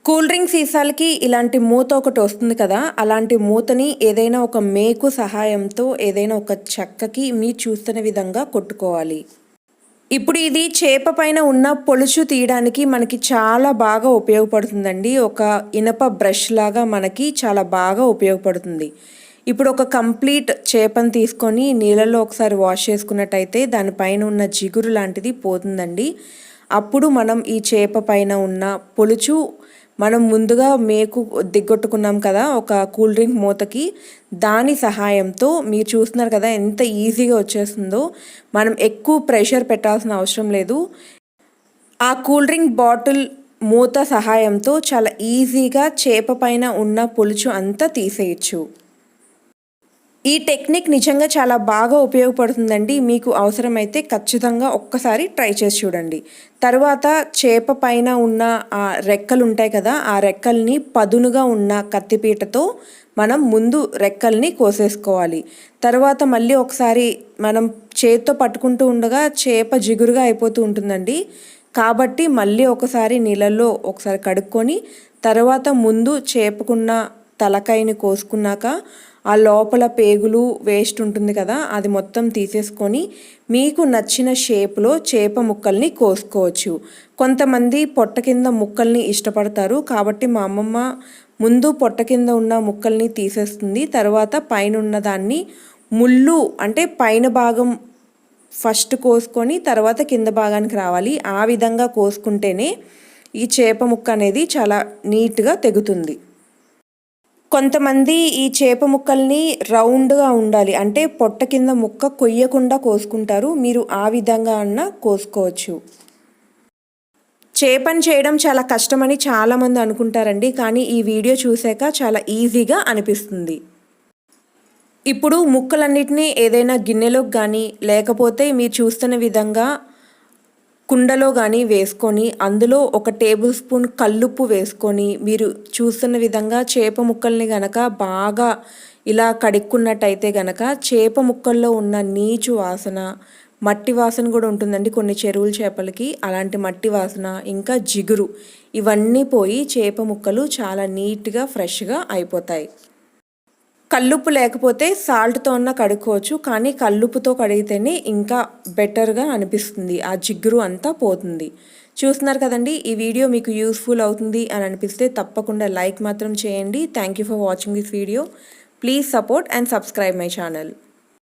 Cool drink సీసాలకి ఇలాంటి మూత ఒకటి వస్తుంది కదా! అలాంటి మూతని ఏదైనా ఒక మేకు సహాయంతో ఏదైనా ఒక చెక్కకి మీరు చూస్తున్న విధంగా కొట్టుకోవాలి. ఇప్పుడు ఇది చేప పైన ఉన్న పొలుచు తీయడానికి మనకి చాలా బాగా ఉపయోగపడుతుందండి. ఒక ఇనప బ్రష్ లాగా మనకి చాలా బాగా ఉపయోగపడుతుంది. ఇప్పుడు ఒక కంప్లీట్ చేపని తీసుకొని నీళ్ళలో ఒకసారి వాష్ చేసుకున్నట్టయితే దానిపైన ఉన్న జిగురు లాంటిది పోతుందండి. అప్పుడు మనం ఈ చేప పైన ఉన్న పొలుచు మనం ముందుగా మేకు దిగ్గొట్టుకున్నాం కదా ఒక కూల్ డ్రింక్ మూతకి, దాని సహాయంతో మీరు చూస్తున్నారు కదా ఎంత ఈజీగా వచ్చేస్తుందో. మనం ఎక్కువ ప్రెషర్ పెట్టాల్సిన అవసరం లేదు. ఆ కూల్ డ్రింక్ బాటిల్ మూత సహాయంతో చాలా ఈజీగా చేప పైన ఉన్న పొలుచు అంతా తీసేయచ్చు. ఈ టెక్నిక్ నిజంగా చాలా బాగా ఉపయోగపడుతుందండి. మీకు అవసరమైతే ఖచ్చితంగా ఒక్కసారి ట్రై చేసి చూడండి. తర్వాత చేప పైన ఉన్న ఆ రెక్కలు ఉంటాయి కదా, ఆ రెక్కల్ని పదునుగా ఉన్న కత్తిపీటతో మనం ముందు రెక్కల్ని కోసేసుకోవాలి. తర్వాత మళ్ళీ ఒకసారి మనం చేత్తో పట్టుకుంటూ ఉండగా చేప జిగురుగా అయిపోతూ ఉంటుందండి. కాబట్టి మళ్ళీ ఒకసారి నీళ్ళల్లో ఒకసారి కడుక్కొని తర్వాత ముందు చేపకున్న తలకాయని కోసుకున్నాక ఆ లోపల పేగులు వేస్ట్ ఉంటుంది కదా, అది మొత్తం తీసేసుకొని మీకు నచ్చిన షేప్లో చేప ముక్కల్ని కోసుకోవచ్చు. కొంతమంది పొట్ట కింద ముక్కల్ని ఇష్టపడతారు, కాబట్టి మా అమ్మమ్మ ముందు పొట్ట కింద ఉన్న ముక్కల్ని తీసేస్తుంది. తర్వాత పైన ఉన్న దాన్ని ముళ్ళు అంటే పైన భాగం ఫస్ట్ కోసుకొని తర్వాత కింద భాగానికి రావాలి. ఆ విధంగా కోసుకుంటేనే ఈ చేప ముక్క అనేది చాలా నీట్గా తెగుతుంది. కొంతమంది ఈ చేప ముక్కల్ని రౌండ్గా ఉండాలి అంటే పొట్ట కింద ముక్క కొయ్యకుండా కోసుకుంటారు. మీరు ఆ విధంగా అన్నా కోసుకోవచ్చు. చేపని చేయడం చాలా కష్టమని చాలామంది అనుకుంటారండి, కానీ ఈ వీడియో చూశాక చాలా ఈజీగా అనిపిస్తుంది. ఇప్పుడు ముక్కలన్నిటినీ ఏదైనా గిన్నెలోకి కానీ లేకపోతే మీరు చూస్తున్న విధంగా కుండలో కానీ వేసుకొని అందులో 1 టేబుల్ స్పూన్ కల్లుప్పు వేసుకొని మీరు చూస్తున్న విధంగా చేప ముక్కల్ని గనక బాగా ఇలా కడుక్కున్నట్టయితే గనక చేప ముక్కల్లో ఉన్న నీచు వాసన, మట్టి వాసన కూడా ఉంటుందండి కొన్ని చెరువుల చేపలకి. అలాంటి మట్టి వాసన ఇంకా జిగురు ఇవన్నీ పోయి చేప ముక్కలు చాలా నీట్గా ఫ్రెష్గా అయిపోతాయి. కల్లుప్పు లేకపోతే సాల్ట్తో అన్న కడుక్కోవచ్చు, కానీ కల్లుప్పుతో కడిగితేనే ఇంకా బెటర్గా అనిపిస్తుంది. ఆ జిగురు అంతా పోతుంది. చూస్తున్నారు కదండి, ఈ వీడియో మీకు యూస్ఫుల్ అవుతుంది అని అనిపిస్తే తప్పకుండా లైక్ మాత్రం చేయండి. Thank you for watching this video. Please support and subscribe my channel.